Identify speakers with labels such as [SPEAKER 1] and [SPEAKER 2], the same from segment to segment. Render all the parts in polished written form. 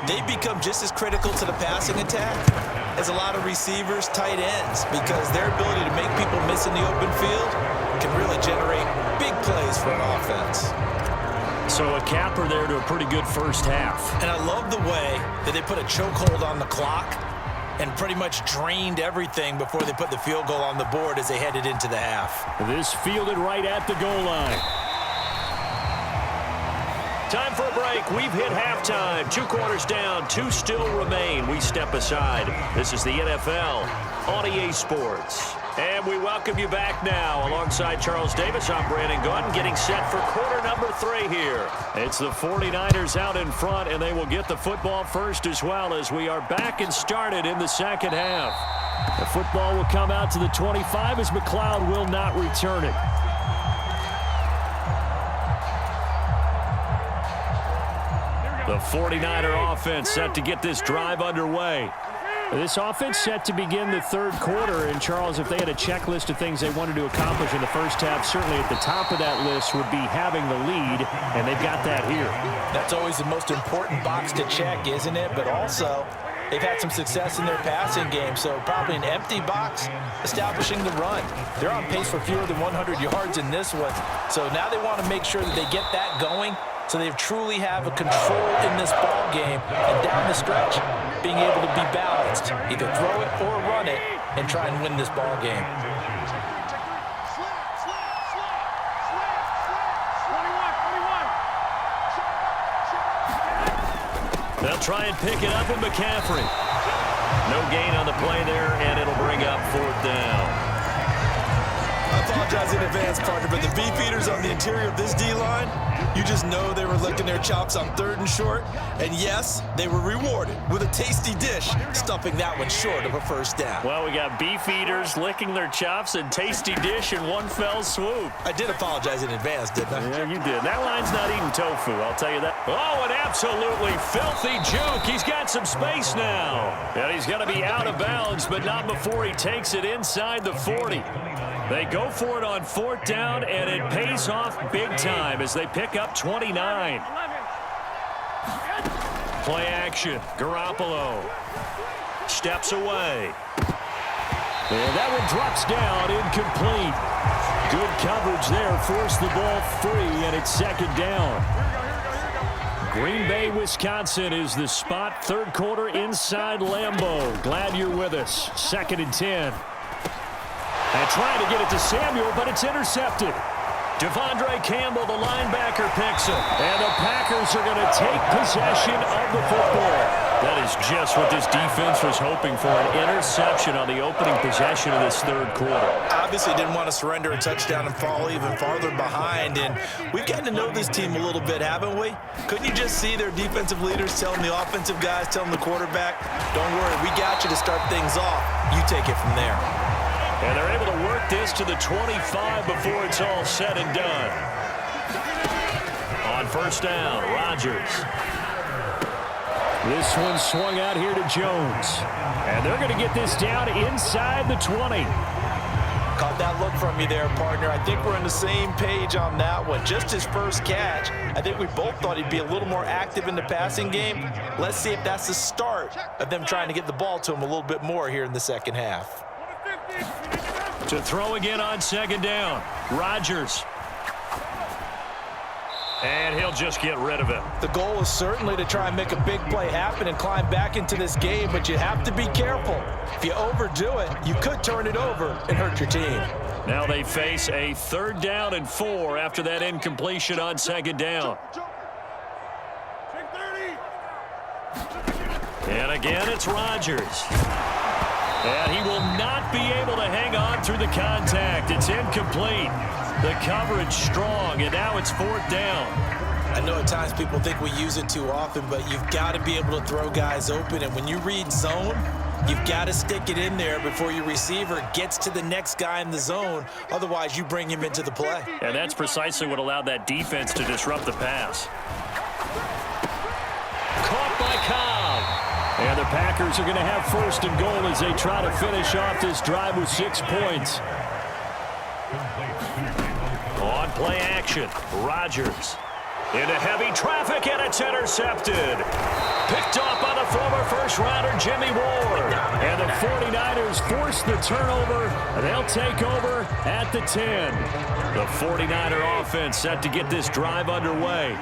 [SPEAKER 1] they become just as critical to the passing attack as a lot of receivers, tight ends, because their ability to make people miss in the open field can really generate big plays for an offense.
[SPEAKER 2] So a capper there to a pretty good first half.
[SPEAKER 1] And I love the way that they put a chokehold on the clock and pretty much drained everything before they put the field goal on the board as they headed into the half.
[SPEAKER 2] This fielded right at the goal line. Time for a break. We've hit halftime. 2 quarters down. 2 still remain. We step aside. This is the NFL on EA Sports. And we welcome you back now. Alongside Charles Davis, I'm Brandon Gunn, getting set for quarter number 3 here. It's the 49ers out in front, and they will get the football first as well as we are back and started in the second half. The football will come out to the 25 as McLeod will not return it. The 49er offense set to get this drive underway. This offense set to begin the third quarter. And, Charles, if they had a checklist of things they wanted to accomplish in the first half, certainly at the top of that list would be having the lead, and they've got that here.
[SPEAKER 1] That's always the most important box to check, isn't it? But also, they've had some success in their passing game, so probably an empty box establishing the run. They're on pace for fewer than 100 yards in this one, so now they want to make sure that they get that going so they truly have a control in this ball game and down the stretch being able to be balanced, either throw it or run it and try and win this ball game.
[SPEAKER 2] They'll try and pick it up with McCaffrey. No gain on the play there, and it'll bring up 4th down.
[SPEAKER 1] I apologize in advance, partner, but the beefeaters on the interior of this D-line, you just know they were licking their chops on 3rd and short. And yes, they were rewarded with a tasty dish, stuffing that one short of a first down.
[SPEAKER 2] Well, we got beefeaters licking their chops and tasty dish in one fell swoop.
[SPEAKER 1] I did apologize in advance, didn't I?
[SPEAKER 2] Yeah, you did. That line's not eating tofu, I'll tell you that. Oh, an absolutely filthy juke. He's got some space now. And he's going to be out of bounds, but not before he takes it inside the 40. They go for it on 4th down, and it pays off big time as they pick up 29. Play action. Garoppolo steps away. And that one drops down, incomplete. Good coverage there. Forced the ball free, and it's 2nd down. Green Bay, Wisconsin is the spot. 3rd quarter inside Lambeau. Glad you're with us. 2nd and 10. And trying to get it to Samuel, but it's intercepted. Devondre Campbell, the linebacker, picks him. And the Packers are going to take possession of the football. That is just what this defense was hoping for, an interception on the opening possession of this 3rd quarter.
[SPEAKER 1] Obviously didn't want to surrender a touchdown and fall even farther behind. And we've gotten to know this team a little bit, haven't we? Couldn't you just see their defensive leaders telling the offensive guys, telling the quarterback, don't worry, we got you to start things off. You take it from there.
[SPEAKER 2] And they're able to work this to the 25 before it's all said and done. On 1st down, Rodgers. This one swung out here to Jones. And they're going to get this down inside the 20.
[SPEAKER 1] Caught that look from you there, partner. I think we're on the same page on that one. Just his first catch. I think we both thought he'd be a little more active in the passing game. Let's see if that's the start of them trying to get the ball to him a little bit more here in the second half.
[SPEAKER 2] To throw again on 2nd down. Rodgers. And he'll just get rid of it.
[SPEAKER 1] The goal is certainly to try and make a big play happen and climb back into this game, but you have to be careful. If you overdo it, you could turn it over and hurt your team.
[SPEAKER 2] Now they face a 3rd down and 4 after that incompletion on 2nd down. And again, it's Rodgers. And he will not be able to hang on through the contact. It's incomplete. The coverage strong, and now it's 4th down.
[SPEAKER 1] I know at times people think we use it too often, but you've got to be able to throw guys open. And when you read zone, you've got to stick it in there before your receiver gets to the next guy in the zone. Otherwise, you bring him into the play.
[SPEAKER 2] And that's precisely what allowed that defense to disrupt the pass. Caught by Cobb. And the Packers are going to have 1st and goal as they try to finish off this drive with 6 points. On play action, Rodgers into heavy traffic, and it's intercepted. Picked off by the former first-rounder Jimmy Ward. And the 49ers force the turnover. They'll take over at the 10. The 49er offense set to get this drive underway.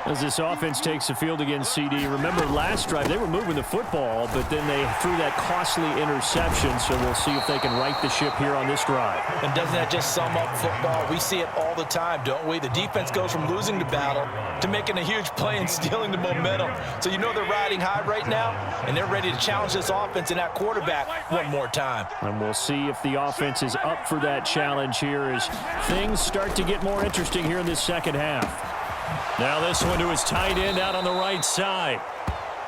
[SPEAKER 2] As this offense takes the field against CD, remember last drive they were moving the football, but then they threw that costly interception, so we'll see if they can right the ship here on this drive.
[SPEAKER 1] And doesn't that just sum up football? We see it all the time, don't we? The defense goes from losing the battle to making a huge play and stealing the momentum. So you know they're riding high right now, and they're ready to challenge this offense and that quarterback one more time.
[SPEAKER 2] And we'll see if the offense is up for that challenge here as things start to get more interesting here in this second half. Now this one to his tight end out on the right side.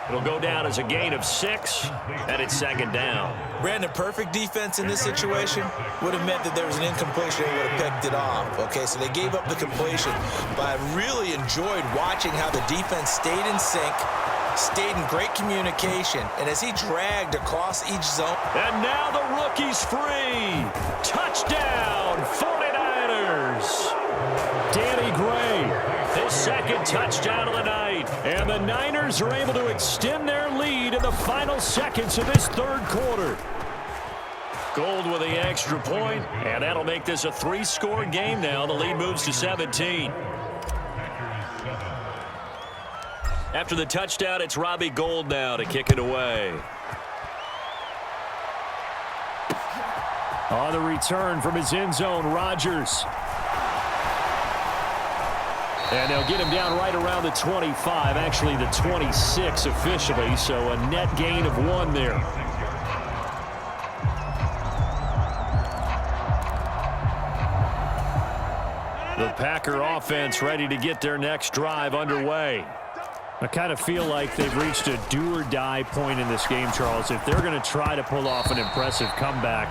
[SPEAKER 2] It'll go down as a gain of 6, and it's second down.
[SPEAKER 1] Brandon, perfect defense in this situation would have meant that there was an incompletion and would have picked it off. Okay, so they gave up the completion, but I really enjoyed watching how the defense stayed in sync, stayed in great communication, and as he dragged across each zone.
[SPEAKER 2] And now the rookie's free. Touchdown, 49ers. Danny Gray, his second touchdown of the night. And the Niners are able to extend their lead in the final seconds of this third quarter. Gold with the extra point, and that'll make this a 3-score game now. The lead moves to 17. After the touchdown, it's Robbie Gould now to kick it away. On the return from his end zone, Rodgers. And they'll get him down right around the 25, actually the 26 officially, so a net gain of 1 there. The Packer offense ready to get their next drive underway. I kind of feel like they've reached a do-or-die point in this game, Charles. If they're going to try to pull off an impressive comeback,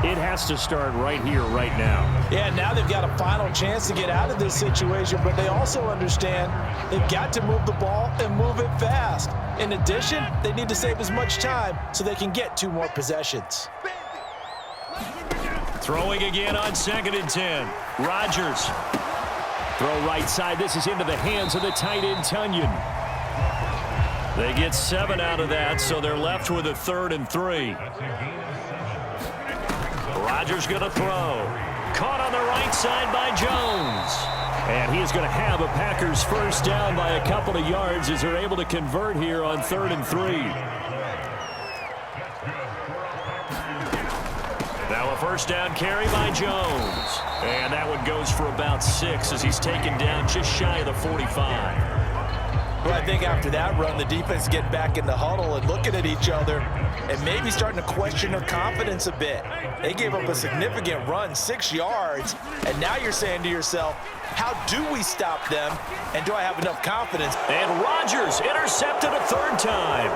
[SPEAKER 2] it has to start right here, right now.
[SPEAKER 1] Yeah, now they've got a final chance to get out of this situation, but they also understand they've got to move the ball and move it fast. In addition, they need to save as much time so they can get 2 more possessions.
[SPEAKER 2] Throwing again on 2nd and 10. Rodgers. Throw right side. This is into the hands of the tight end, Tunyon. They get 7 out of that, so they're left with a 3rd and 3. Rodgers going to throw. Caught on the right side by Jones. And he is going to have a Packers first down by a couple of yards as they're able to convert here on 3rd and 3. Now a first down carry by Jones. And that one goes for about 6 as he's taken down just shy of the 45.
[SPEAKER 1] Well, I think after that run, the defense getting back in the huddle and looking at each other and maybe starting to question their confidence a bit. They gave up a significant run, 6 yards, and now you're saying to yourself, how do we stop them, and do I have enough confidence?
[SPEAKER 2] And Rodgers intercepted a 3rd time.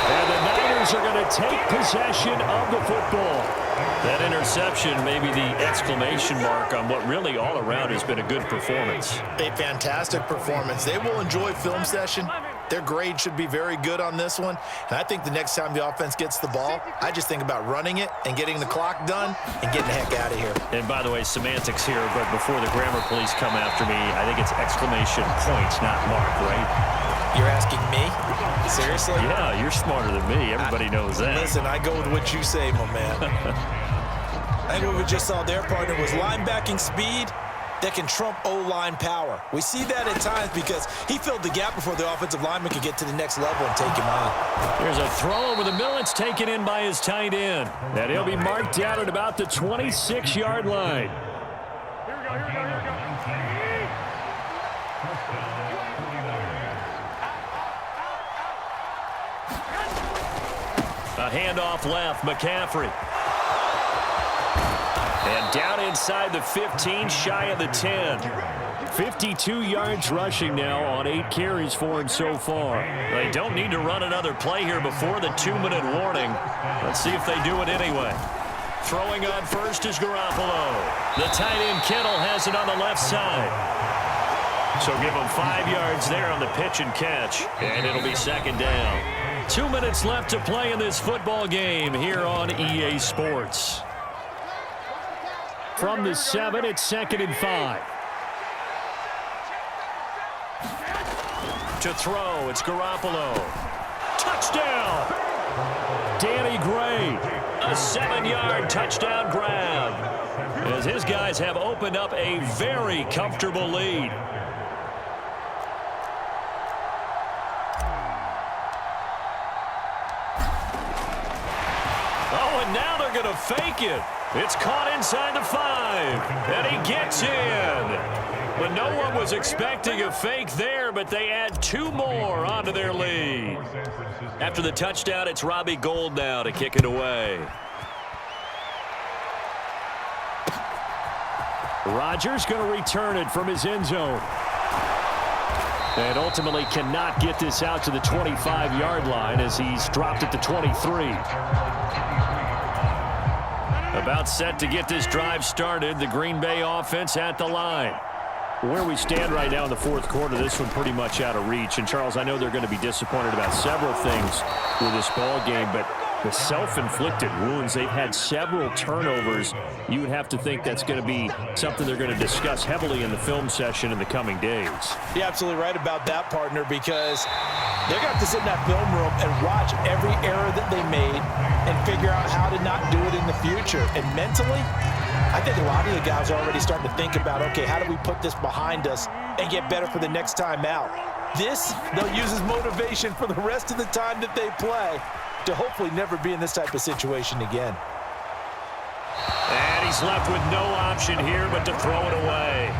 [SPEAKER 2] And the Niners are going to take possession of the football. That interception may be the exclamation mark on what really all around has been a good performance.
[SPEAKER 1] A fantastic performance. They will enjoy film session. Their grade should be very good on this one. And I think the next time the offense gets the ball, I just think about running it and getting the clock done and getting the heck out of here.
[SPEAKER 2] And by the way, semantics here, but before the grammar police come after me, I think it's exclamation points, not mark, right?
[SPEAKER 1] You're asking me? Seriously?
[SPEAKER 2] Yeah, you're smarter than me. Everybody knows that.
[SPEAKER 1] Listen, I go with what you say, my man. I think what we just saw their partner was linebacking speed that can trump O-line power. We see that at times because he filled the gap before the offensive lineman could get to the next level and take him on.
[SPEAKER 2] Here's a throw over the middle. It's taken in by his tight end. And he'll be marked down at about the 26-yard line. A handoff left, McCaffrey. And down inside the 15, shy of the 10. 52 yards rushing now on 8 carries for him so far. They don't need to run another play here before the 2-minute warning. Let's see if they do it anyway. Throwing on first is Garoppolo. The tight end Kittle has it on the left side. So give him 5 yards there on the pitch and catch. And it'll be second down. 2 minutes left to play in this football game here on EA Sports. From the 7, it's 2nd and 5. To throw, it's Garoppolo. Touchdown! Danny Gray, a 7-yard touchdown grab, as his guys have opened up a very comfortable lead. Oh, and now they're going to fake it. It's caught inside the 5, and he gets in. But no one was expecting a fake there, but they add 2 more onto their lead. After the touchdown, it's Robbie Gould now to kick it away. Rodgers going to return it from his end zone. And ultimately cannot get this out to the 25-yard line as he's dropped at the 23. About set to get this drive started. The Green Bay offense at the line. Where we stand right now in the fourth quarter, this one pretty much out of reach. And, Charles, I know they're going to be disappointed about several things with this ball game, but the self-inflicted wounds, they've had several turnovers. You would have to think that's going to be something they're going to discuss heavily in the film session in the coming days.
[SPEAKER 1] You're absolutely right about that, partner, because they're going to have to sit in that film room and watch every error that they made and figure out how to not do it in the future. And mentally, I think a lot of the guys are already starting to think about, okay, how do we put this behind us and get better for the next time out? This, they'll use as motivation for the rest of the time that they play to hopefully never be in this type of situation again.
[SPEAKER 2] And he's left with no option here but to throw it away.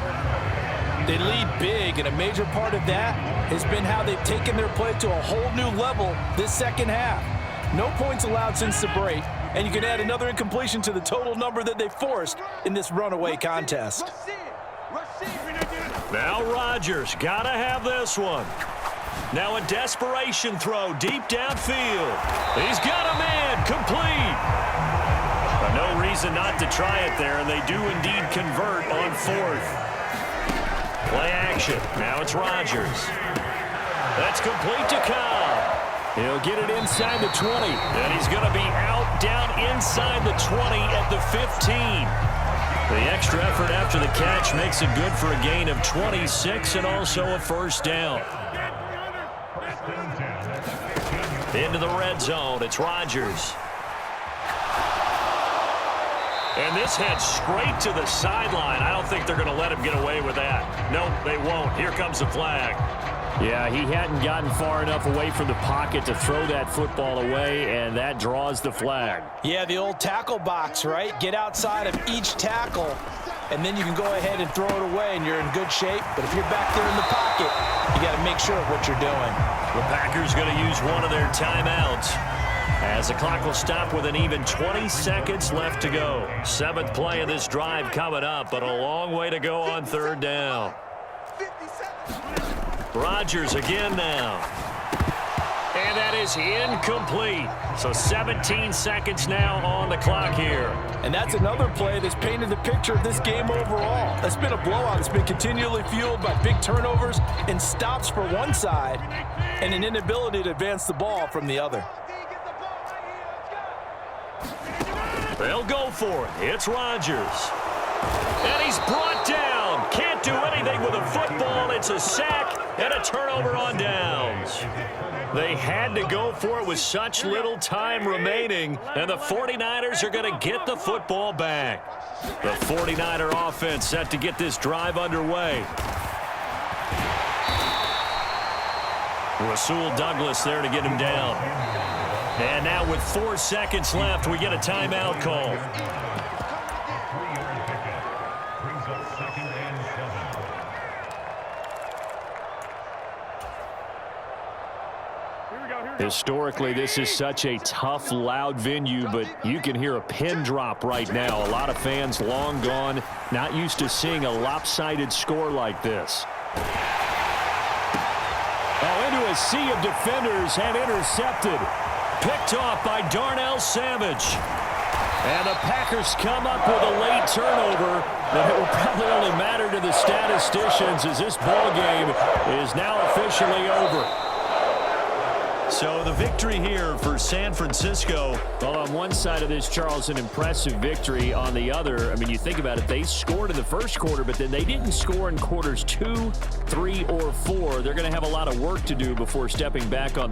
[SPEAKER 1] They lead big, and a major part of that has been how they've taken their play to a whole new level this second half. No points allowed since the break, and you can add another incompletion to the total number that they forced in this runaway contest.
[SPEAKER 2] Now Rodgers got to have this one. Now a desperation throw deep downfield. He's got a man complete. But no reason not to try it there, and they do indeed convert on 4th. Play action. Now it's Rodgers. That's complete to Cobb. He'll get it inside the 20. And he's going to be out down inside the 20 at the 15. The extra effort after the catch makes it good for a gain of 26 and also a first down. Into the red zone, it's Rodgers. And this heads straight to the sideline. I don't think they're going to let him get away with that. Nope, they won't. Here comes the flag. Yeah, he hadn't gotten far enough away from the pocket to throw that football away, and that draws the flag.
[SPEAKER 1] Yeah, the old tackle box, right? Get outside of each tackle, and then you can go ahead and throw it away, and you're in good shape. But if you're back there in the pocket, you got to make sure of what you're doing.
[SPEAKER 2] The Packers going to use one of their timeouts as the clock will stop with an even 20 seconds left to go. 7th play of this drive coming up, but a long way to go on 3rd down. Rodgers again now. And that is incomplete. So 17 seconds now on the clock here.
[SPEAKER 1] And that's another play that's painted the picture of this game overall. It's been a blowout. It's been continually fueled by big turnovers and stops for one side and an inability to advance the ball from the other.
[SPEAKER 2] They'll go for it. It's Rodgers. And he's brought down. Can't do anything with a football. It's a sack and a turnover on downs. They had to go for it with such little time remaining, and the 49ers are going to get the football back. The 49er offense set to get this drive underway. Rasul Douglas there to get him down. And now with 4 seconds left, we get a timeout call. Historically, this is such a tough, loud venue, but you can hear a pin drop right now. A lot of fans long gone, not used to seeing a lopsided score like this. Oh, into a sea of defenders and intercepted. Picked off by Darnell Savage. And the Packers come up with a late turnover that will probably only matter to the statisticians as this ball game is now officially over. So the victory here for San Francisco.
[SPEAKER 3] Well, on one side of this, Charles, an impressive victory. On the other, I mean, you think about it, they scored in the first quarter, but then they didn't score in quarters 2, 3, or 4. They're going to have a lot of work to do before stepping back on